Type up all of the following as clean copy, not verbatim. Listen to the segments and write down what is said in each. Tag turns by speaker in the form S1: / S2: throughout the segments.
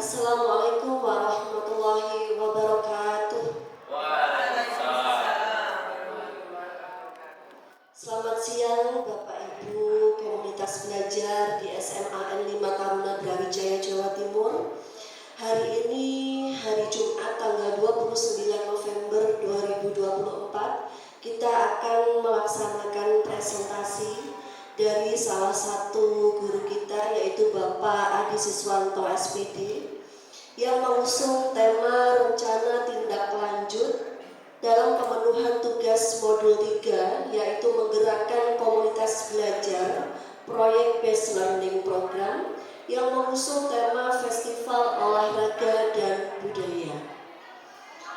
S1: Assalamualaikum warahmatullahi wabarakatuh. Selamat siang Bapak Ibu komunitas belajar di SMA N5 Taruna Brawijaya Jawa Timur. Hari ini hari Jumat tanggal 29 November 2024 kita akan melaksanakan presentasi dari salah satu guru kita yaitu Bapak Adi Siswanto SPD yang mengusung tema rencana tindak lanjut dalam pemenuhan tugas modul 3 yaitu menggerakkan komunitas belajar proyek based learning program yang mengusung tema festival olahraga dan budaya.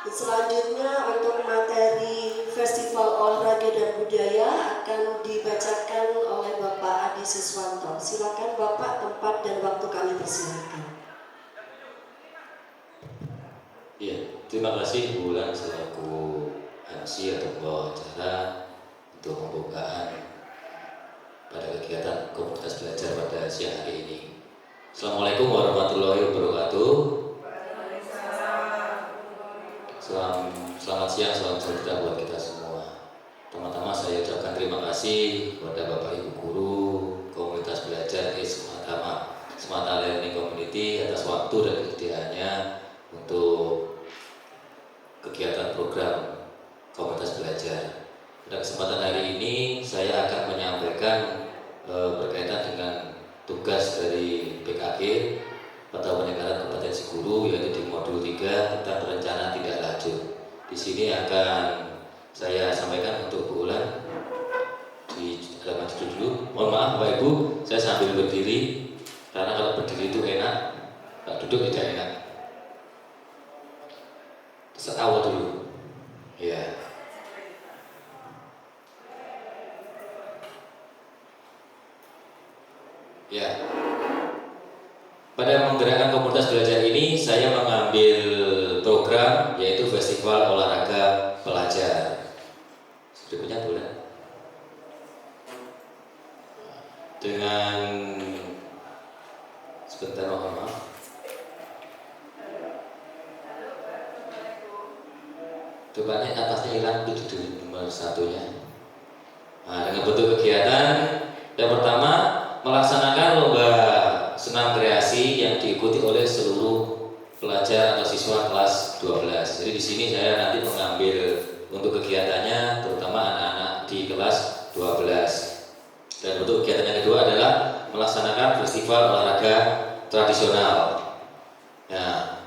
S1: Selanjutnya untuk materi festival olahraga dan budaya akan dibacakan oleh Bapak Adi Siswanto. Silakan Bapak, tempat dan waktu kami persilakan.
S2: Ya, terima kasih Bu Wulan selaku MC atau pembawa acara untuk pembukaan pada kegiatan komunitas belajar pada siang hari ini. Assalamualaikum warahmatullahi wabarakatuh. Selamat siang, salam sejahtera buat kita semua. Pertama-tama saya ucapkan terima kasih kepada Bapak Ibu Guru komunitas belajar Semata Learning Community atas waktu dan kesediaannya untuk kegiatan program komunitas belajar. Pada kesempatan hari ini saya akan menyampaikan berkaitan dengan tugas dari BKG atau peningkatan kompetensi guru yaitu di modul 3 tentang perencanaan tindak lanjut. Di sini akan saya sampaikan untuk Bu Wulan di halaman judul dulu. Mohon maaf Bapak Ibu, saya sambil berdiri karena kalau berdiri itu enak, kalau duduk tidak enak. Awal dulu, ya. Ya. Pada menggerakkan komunitas belajar ini, saya mengambil program yaitu Festival Olahraga Pelajar. Berikutnya boleh. Dengan sebentar, mohon maaf. Coba atasnya hilang, itu di nomor satunya. Nah, dengan bentuk kegiatan yang pertama melaksanakan lomba senam kreasi yang diikuti oleh seluruh pelajar atau siswa kelas 12. Jadi di sini saya nanti mengambil untuk kegiatannya terutama anak-anak di kelas 12. Dan untuk kegiatan yang kedua adalah melaksanakan festival olahraga tradisional. Nah,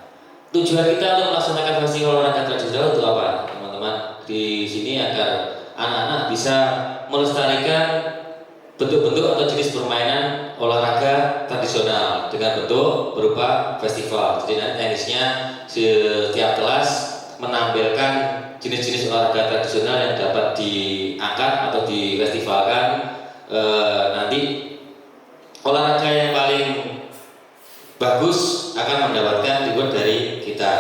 S2: tujuan kita untuk melaksanakan festival olahraga tradisional itu apa, teman-teman? Di sini agar anak-anak bisa melestarikan bentuk-bentuk atau jenis permainan olahraga tradisional dengan bentuk berupa festival. Jadi nanti teknisnya setiap kelas menampilkan jenis-jenis olahraga tradisional yang dapat diangkat atau difestivalkan. Nanti olahraga yang paling bagus akan mendapatkan reward dari kita.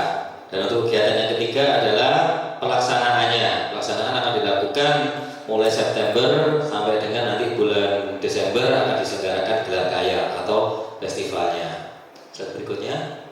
S2: Dan untuk kegiatan yang ketiga adalah pelaksanaannya. Pelaksanaan akan dilakukan mulai September sampai dengan nanti bulan Desember akan diselenggarakan gelar kaya atau festivalnya. Slide berikutnya.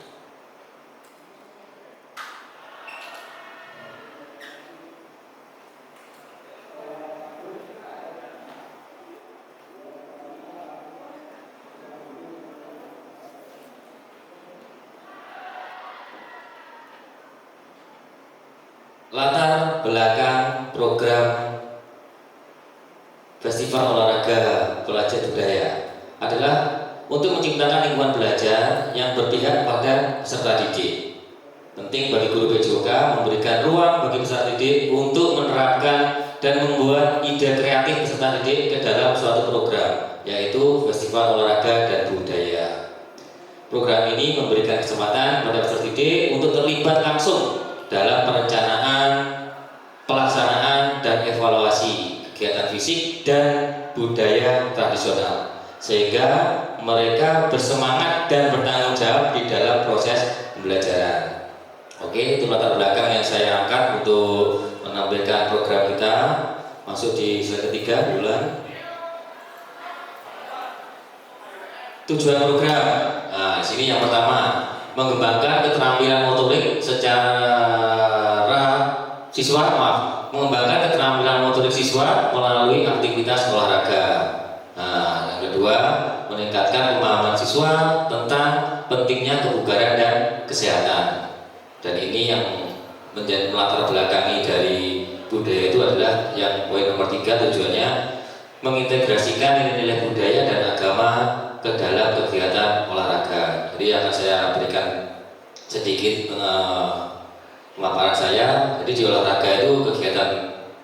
S2: Latar belakang program Festival Olahraga Pelajar Budaya adalah untuk menciptakan lingkungan belajar yang berpihak pada peserta didik. Penting bagi guru PJOK memberikan ruang bagi peserta didik untuk menerapkan dan membuat ide kreatif peserta didik ke dalam suatu program, yaitu Festival Olahraga dan Budaya. Program ini memberikan kesempatan pada peserta didik untuk terlibat langsung dalam perencanaan, pelaksanaan, dan evaluasi kegiatan fisik dan budaya tradisional, sehingga mereka bersemangat dan bertanggung jawab di dalam proses pembelajaran. Oke, itu latar belakang yang saya angkat untuk menampilkan program kita. Masuk di slide ketiga, bulan. Tujuan program. Nah, di sini yang pertama mengembangkan keterampilan motorik mengembangkan keterampilan motorik siswa melalui aktivitas olahraga. Nah, yang kedua, meningkatkan pemahaman siswa tentang pentingnya kebugaran dan kesehatan. Dan ini yang menjadi latar belakangi dari budaya itu adalah yang poin nomor 3, tujuannya mengintegrasikan nilai-nilai budaya dan agama ke dalam kegiatan olahraga. Jadi akan saya berikan sedikit pemaparan saya. Jadi di olahraga itu, kegiatan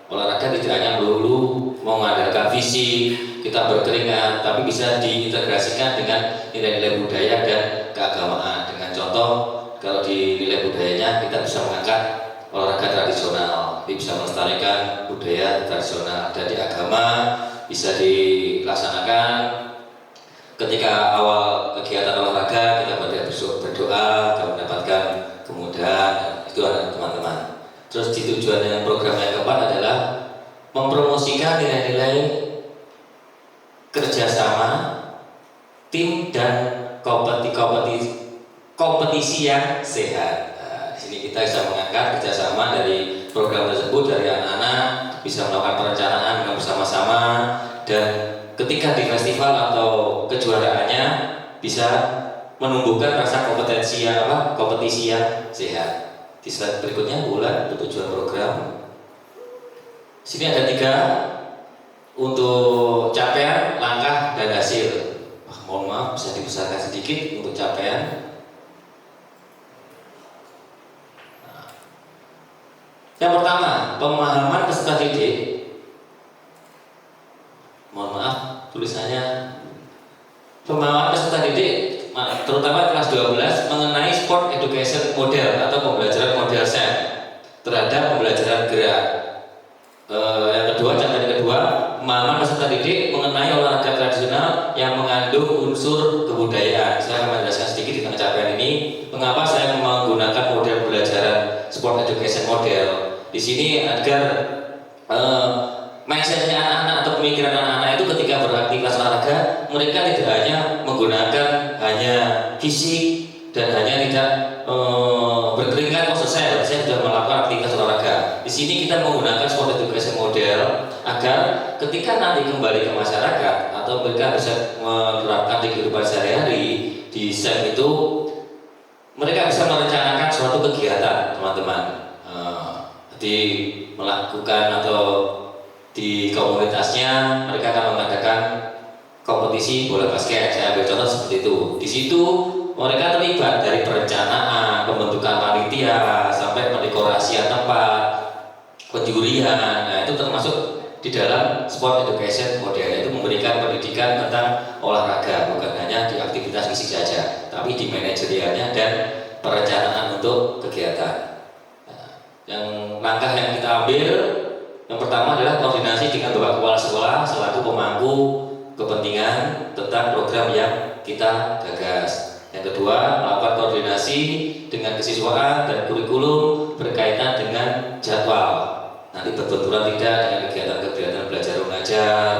S2: olahraga tidak hanya melulu mengandalkan fisik, kita berkeringat, tapi bisa diintegrasikan dengan nilai-nilai budaya dan keagamaan. Dengan contoh, kalau di nilai budayanya kita bisa mengangkat olahraga tradisional, bisa melestarikan budaya tradisional. Dan di agama bisa dilaksanakan ketika awal kegiatan olahraga kita berdoa dan mendapatkan kemudahan. Itu ada teman-teman. Terus di tujuan yang program yang keempat adalah mempromosikan nilai-nilai kerjasama, tim, dan kompetisi yang sehat. Nah, di sini kita bisa mengangkat kerjasama dari program tersebut, dari anak-anak bisa melakukan perencanaan bersama-sama, dan ketika di festival atau kejuaraannya bisa menumbuhkan rasa kompetisi yang sehat. Di slide berikutnya bulan tujuan program. Sini ada 3 untuk capaian, langkah, dan hasil. Mohon maaf, bisa dibesarkan sedikit untuk capaian. Yang pertama, pemahaman peserta didik. Mohon maaf, tulisannya pemahaman peserta didik, terutama kelas 12, mengenai sport education model atau pembelajaran model SEM terhadap pembelajaran gerak. Yang kedua, capaian kedua, pemahaman peserta didik mengenai olahraga tradisional yang mengandung unsur kebudayaan. Saya akan menjelaskan sedikit tentang capaian ini. Mengapa saya menggunakan model pembelajaran sport education model di sini, agar mindsetnya anak-anak atau pemikiran anak-anak itu ketika beraktivitas olahraga, mereka tidak hanya menggunakan hanya fisik dan hanya tidak berkeringat. Saya sudah melakukan aktivitas olahraga. Di sini kita menggunakan sport education model agar ketika nanti kembali ke masyarakat atau mereka bisa menerapkan di kehidupan sehari-hari di SEM itu, mereka bisa merencanakan suatu kegiatan, teman-teman. Jadi melakukan atau di komunitasnya mereka akan mengadakan kompetisi bola basket. Saya ambil contoh seperti itu. Di situ mereka terlibat dari perencanaan, pembentukan panitia, sampai pendekorasian tempat, penjurian. Nah, itu termasuk di dalam sport education model, yaitu memberikan pendidikan tentang olahraga, bukan hanya di aktivitas fisik saja, tapi di manajerialnya dan perencanaan untuk kegiatan. Yang langkah yang kita ambil, yang pertama adalah koordinasi dengan Bapak Kepala Sekolah selaku pemangku kepentingan tentang program yang kita gagas. Yang kedua, melakukan koordinasi dengan kesiswaan dan kurikulum berkaitan dengan jadwal. Nanti berbenturan tidak dengan kegiatan-kegiatan belajar mengajar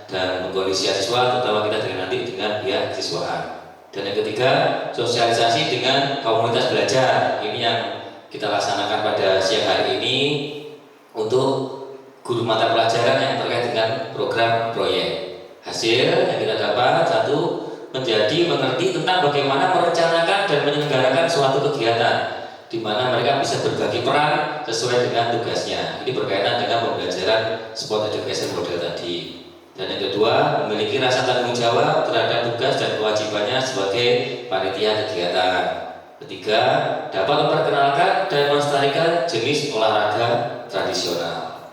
S2: dan mengkondisi siswa, terutama kita dengan pihak kesiswaan. Dan yang ketiga, sosialisasi dengan komunitas belajar. Ini yang kita laksanakan pada siang hari ini untuk guru mata pelajaran yang terkait dengan program proyek. Hasil yang kita dapat, 1, menjadi mengerti tentang bagaimana merencanakan dan menyelenggarakan suatu kegiatan di mana mereka bisa berbagi peran sesuai dengan tugasnya. Ini berkaitan dengan pembelajaran sport education model tadi. Dan yang kedua, memiliki rasa tanggung jawab terhadap tugas dan kewajibannya sebagai panitia kegiatan. Ketiga, dapat memperkenalkan dan melestarikan jenis olahraga tradisional.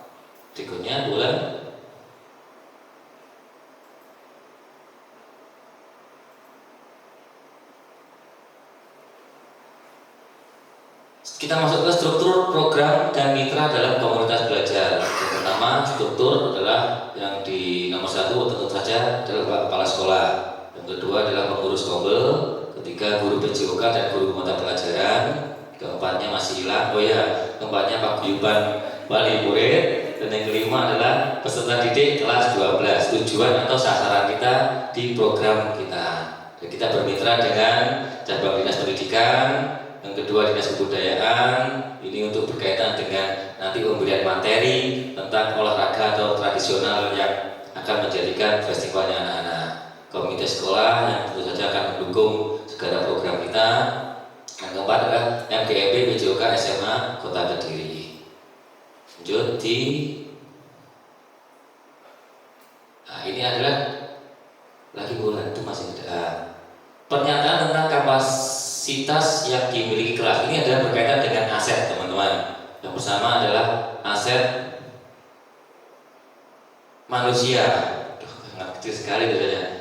S2: Berikutnya, bulan. Kita masuk ke struktur program dan mitra dalam komunitas belajar. Yang pertama, struktur adalah yang di nomor 1 tentu saja adalah kepala sekolah. Yang kedua adalah pengurus kombel. Ketiga, guru PJOK dan guru mata pelajaran. Keempatnya masih hilang. Keempatnya paguyuban wali murid. Dan yang kelima adalah peserta didik kelas 12. Tujuan atau sasaran kita di program kita. Dan kita bermitra dengan cabang dinas pendidikan, yang kedua dinas kebudayaan, ini untuk berkaitan dengan nanti pemberian materi tentang olahraga atau tradisional yang akan menjadikan festivalnya anak-anak. Komite sekolah yang tentu saja akan mendukung segala program kita. Yang keempat adalah MGMP PJOK SMA Kota Kediri. Lanjut di ini adalah lagi bulan itu masih ada pernyataan tentang kapasitas yang dimiliki kelas. Ini adalah berkaitan dengan aset, teman-teman. Yang pertama adalah aset manusia. Sangat kecil sekali bedanya.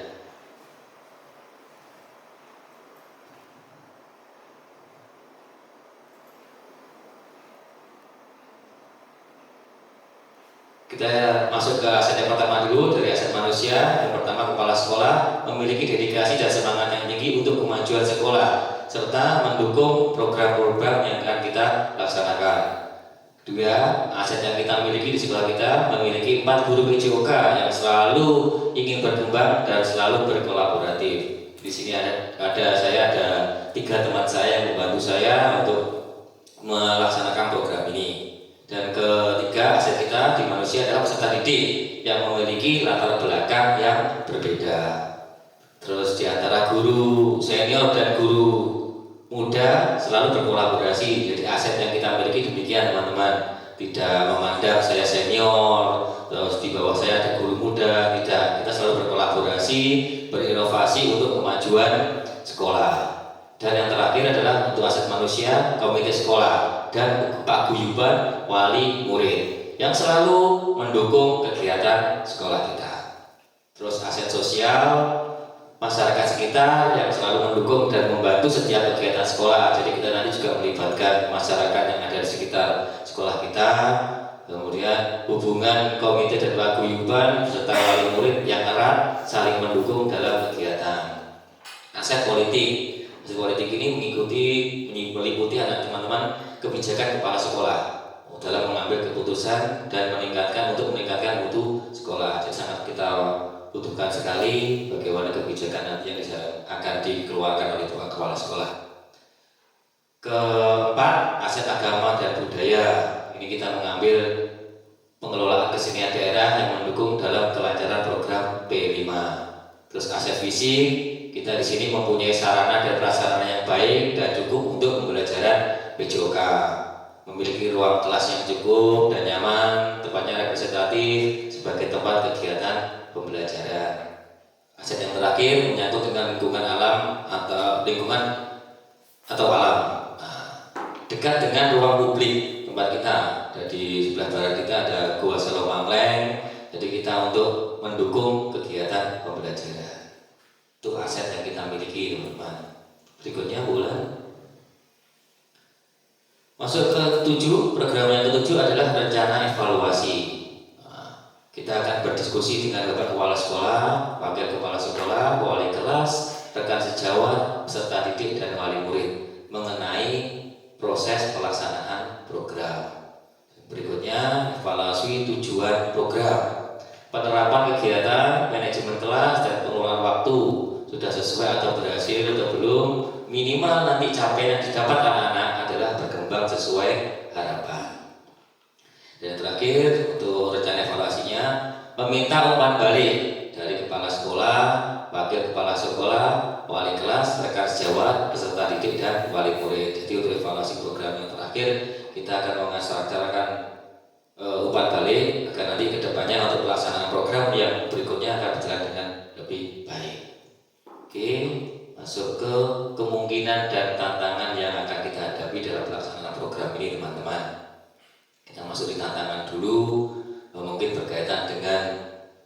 S2: Kita masuk ke aset yang pertama dulu, dari aset manusia. Yang pertama, kepala sekolah memiliki dedikasi dan semangat yang tinggi untuk kemajuan sekolah serta mendukung program-program yang akan kita laksanakan. Kedua, aset yang kita miliki di sekolah kita memiliki 4 guru PJOK yang selalu ingin berkembang dan selalu berkolaboratif. Di sini saya ada 3 teman saya yang membantu saya untuk melaksanakan program ini. Dan ketiga, aset kita di manusia adalah peserta didik yang memiliki latar belakang yang berbeda. Terus di antara guru senior dan guru muda selalu berkolaborasi. Jadi aset yang kita miliki demikian, teman-teman. Tidak memandang saya senior, terus di bawah saya ada guru muda, tidak. Kita selalu berkolaborasi, berinovasi untuk kemajuan sekolah. Dan yang terakhir adalah untuk aset manusia, komite sekolah dan paguyuban wali murid yang selalu mendukung kegiatan sekolah kita. Terus aset sosial, masyarakat sekitar yang selalu mendukung dan membantu setiap kegiatan sekolah. Jadi kita nanti juga melibatkan masyarakat yang ada di sekitar sekolah kita. Kemudian hubungan komite dan paguyuban serta wali murid yang erat saling mendukung dalam kegiatan. Aset politik. Aset politik ini meliputi anak teman-teman kebijakan kepala sekolah dalam mengambil keputusan dan meningkatkan mutu sekolah. Jadi sangat kita butuhkan sekali bagaimana kebijakan nanti yang akan dikeluarkan oleh kepala sekolah. Keempat, aset agama dan budaya. Ini kita mengambil pengelolaan kesenian daerah yang mendukung dalam kelancaran program P5. Terus aset fisik, kita di sini mempunyai sarana dan prasarana yang baik dan cukup untuk pembelajaran PJOK. Memiliki ruang kelas yang cukup dan nyaman, tempatnya representatif sebagai tempat kegiatan pembelajaran. Aset yang terakhir menyangkut dengan lingkungan alam atau alam. Dekat dengan ruang publik tempat kita. Di sebelah barat kita ada Gua Selomangkleng. Jadi kita untuk mendukung kegiatan pembelajaran. Itu aset yang kita miliki, teman-teman. Berikutnya bulan. Masuk ke ke-7, program yang ke-7 adalah rencana evaluasi. Kita akan berdiskusi dengan Bapak Kepala Sekolah, Wakil Kepala Sekolah, Wali Kelas, rekan sejawat, peserta didik dan wali murid mengenai proses pelaksanaan program. Berikutnya, evaluasi tujuan program, penerapan kegiatan, manajemen kelas dan pengelolaan waktu sudah sesuai atau berhasil atau belum. Minimal nanti capaian yang didapat anak-anak adalah berkembang sesuai harapan. Dan terakhir, untuk rencana evaluasinya, meminta umpan balik dari kepala sekolah, wakil kepala sekolah, wali kelas, rekan sejawat, peserta didik dan wali murid. Jadi untuk evaluasi program yang terakhir, kita akan mengaksanakan umpan balik agar nanti kedepannya untuk pelaksanaan program yang berikutnya akan berjalan dengan lebih baik. Oke, masuk ke kemungkinan dan tantangan yang akan kita hadapi dalam pelaksanaan program ini, teman-teman. Kita masuk di tantangan dulu, mungkin berkaitan dengan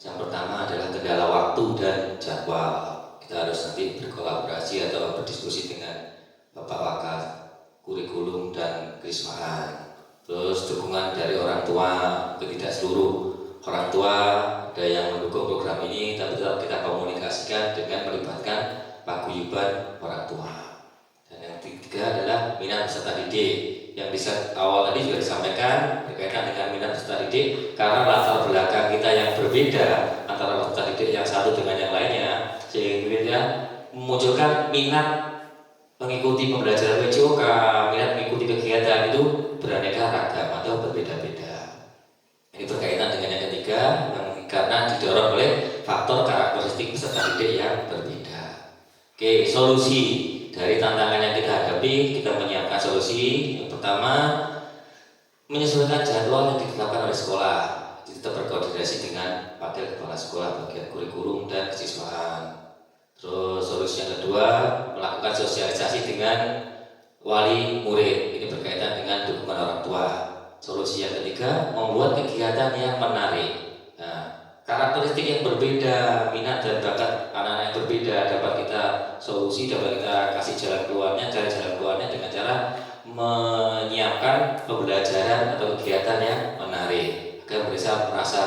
S2: yang pertama adalah kendala waktu dan jadwal. Kita harus nanti berkolaborasi atau berdiskusi dengan Bapak Wakil Kurikulum dan Keiswaan. Terus dukungan dari orang tua, tidak seluruh orang tua ada yang mendukung program ini, tapi tetap kita komunikasikan dengan melibatkan paguyuban orang tua. Dan yang ketiga adalah minat peserta didik. Yang bisa awal tadi juga disampaikan berkaitan dengan minat peserta didik, karena latar belakang kita yang berbeda antara peserta didik yang satu dengan yang lainnya, sehingga memunculkan minat mengikuti pembelajaran WCOK, minat mengikuti kegiatan itu beraneka ragam atau berbeda-beda. Ini berkaitan dengan yang ketiga, karena didorong oleh faktor karakteristik peserta didik yang berbeda. Oke, solusi dari tantangan yang kita hadapi, kita menyiapkan solusi. Yang pertama, menyesuaikan jadwal yang ditetapkan oleh sekolah. Kita berkoordinasi dengan wakil kepala sekolah bagian kurikulum dan kesiswaan. Terus solusi yang kedua, melakukan sosialisasi dengan wali murid. Ini berkaitan dengan dukungan orang tua. Solusi yang ketiga, membuat kegiatan yang menarik. Nah, karakteristik yang berbeda, minat dan bakat anak-anak yang berbeda dapat kita solusi, dapat kita kasih jalan keluarnya, cari jalan keluarnya dengan cara menyiapkan pembelajaran atau kegiatan yang menarik agar mereka merasa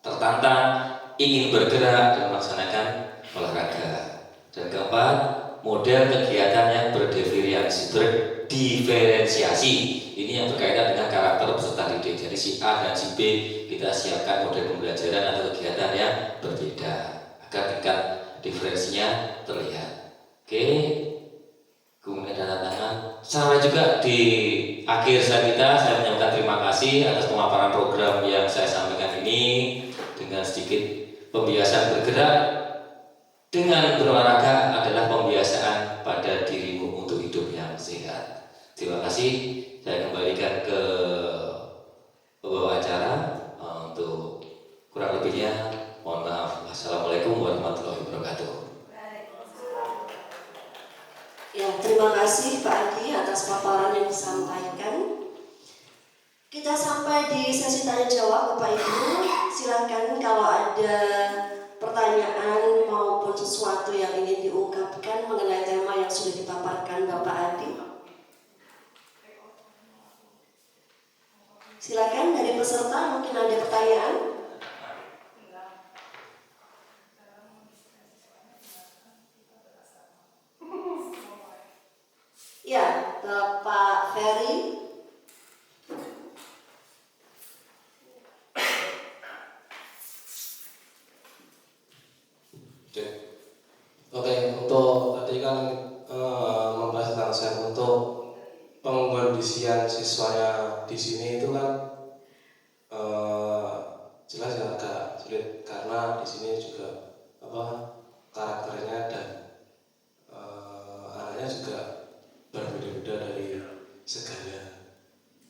S2: tertantang, ingin bergerak dan melaksanakan olahraga. Dan keempat, model kegiatan yang berdiferensiasi. Ini yang berkaitan dengan karakter peserta didik. Jadi si A dan si B kita siapkan model pembelajaran atau kegiatan yang berbeda agar tingkat diferensinya terlihat. Oke, kemudian ada tantangan. Sampai juga di akhir slide kita saya menyampaikan terima kasih atas pemaparan program yang saya sampaikan ini dengan sedikit pembiasaan bergerak dengan berolahraga adalah pembiasaan pada dirimu untuk hidup yang sehat. Terima kasih. Saya kembalikan ke pembawa acara untuk kurang lebihnya mohon maaf. Assalamualaikum warahmatullahi wabarakatuh.
S1: Ya, terima kasih Pak Adi atas paparan yang disampaikan. Kita sampai di sesi tanya jawab Bapak Ibu. Silakan kalau ada pertanyaan maupun sesuatu yang ingin diungkapkan mengenai tema yang sudah dipaparkan Bapak Adi. Silakan dari peserta mungkin ada pertanyaan. Ya, Bapak Ferry.
S3: Oke, untuk tadi kan membahas tentang saya untuk pengkondisian siswanya di sini itu kan jelas ya agak sulit karena di sini juga karakternya dan anaknya juga berbeda-beda dari segala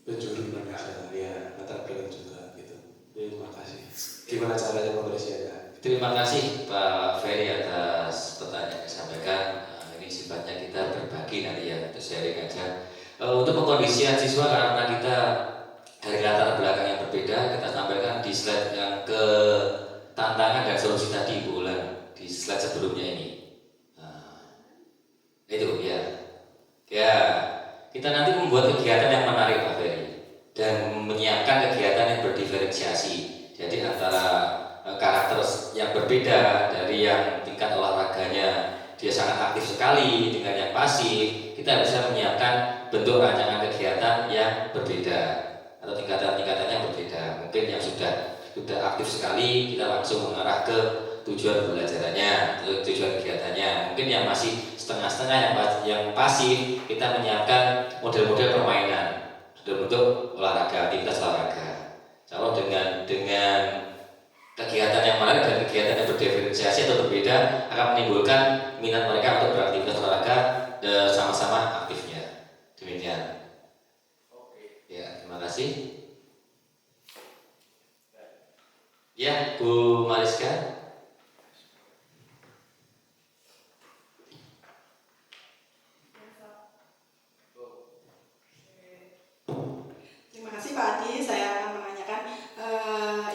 S3: penjuru Indonesia ya, latar belakang juga gitu. Terima kasih. Gimana caranya pengkondisiannya?
S2: Terima kasih Pak Ferry atas pertanyaan yang disampaikan. Ini sifatnya kita berbagi nanti ya, untuk sharing aja. Untuk pengkondisian siswa karena kita dari latar belakang yang berbeda, kita sampaikan di slide yang ke tantangan dan solusi tadi Bu Ulan di slide sebelumnya ini. Itu ya. Ya, kita nanti membuat kegiatan yang menarik Pak Ferry dan menyiapkan kegiatan yang berdiferensiasi. Jadi antara karakter yang berbeda dari yang tingkat olahraganya dia sangat aktif sekali dengan yang pasif, kita bisa menyiapkan bentuk rancangan kegiatan yang berbeda atau tingkatan-tingkatan yang berbeda. Mungkin yang sudah aktif sekali kita langsung mengarah ke tujuan pembelajarannya, tujuan kegiatannya. Mungkin yang masih setengah-setengah yang pasif kita menyiapkan model-model permainan bentuk olahraga, aktivitas olahraga. Kalau dengan kegiatan yang menarik dan kegiatan yang berdiferensiasi atau berbeda akan menimbulkan minat mereka untuk beraktivitas olahraga sama-sama aktifnya. Demikian. Ya, terima kasih. Ya, Bu Mariska.
S4: Terima kasih Pak Adi. Saya akan menanyakan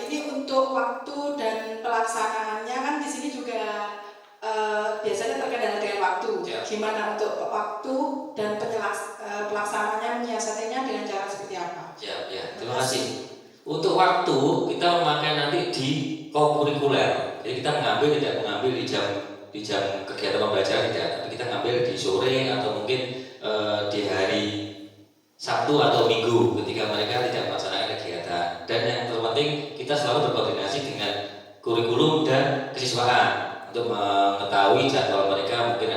S4: ini untuk waktu dan pelaksanaannya kan di sini juga biasanya terkendala dengan waktu.
S2: Ya.
S4: Gimana untuk waktu dan pelaksanaannya menyiasatinya dengan cara seperti apa?
S2: Ya, terima kasih. Untuk waktu kita memakai nanti di kokurikuler. Jadi kita tidak mengambil di jam kegiatan pembelajaran tidak, tapi kita ngambil di sore atau mungkin di hari Sabtu atau Minggu ketika mereka tidak melaksanakan kegiatan. Dan yang terpenting kita selalu berkoordinasi dengan kurikulum dan kesiswaan untuk mengetahui jadwal mereka mungkin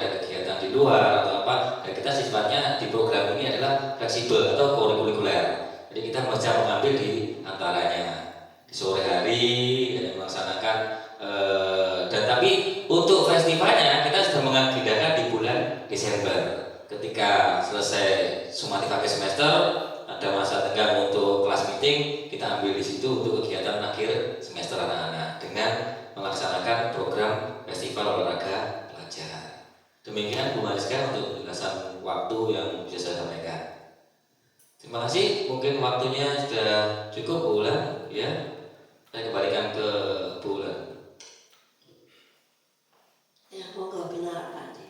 S2: apa. Dan kita sifatnya di program ini adalah fleksibel atau kurikuler. Jadi kita bisa mengambil di antaranya di sore hari dan melaksanakan dan tapi untuk festivalnya kita sudah mengagendakan di bulan Desember. Ketika selesai sumatif akhir semester, ada masa tenggang untuk kelas meeting, kita ambil di situ untuk kegiatan akhir semester anak-anak dengan melaksanakan program festival olahraga pelajar. Demikian Bu Mariska untuk penjelasan waktu yang bisa saya sampaikan. Terima kasih, mungkin waktunya sudah cukup Bu Ulan, ya. Saya kembalikan ke Bu Ulan.
S1: Ya, monggo benar Pak Adi.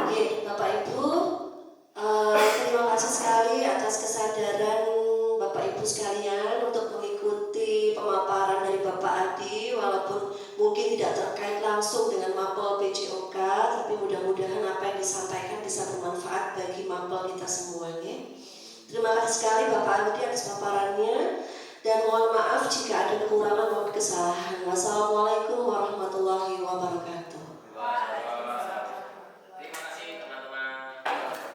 S1: Oke, Bapak Ibu, terima kasih sekali atas kesadaran Bapak Ibu sekalian untuk mengikuti pemaparan dari Bapak Adi, walaupun mungkin tidak terkait langsung dengan mapel PJOK, tapi mudah-mudahan apa yang disampaikan bisa bermanfaat bagi mapel kita semuanya. Terima kasih sekali Bapak Adi atas paparannya, dan mohon maaf jika ada kekurangan maupun kesalahan. Wassalamualaikum warahmatullahi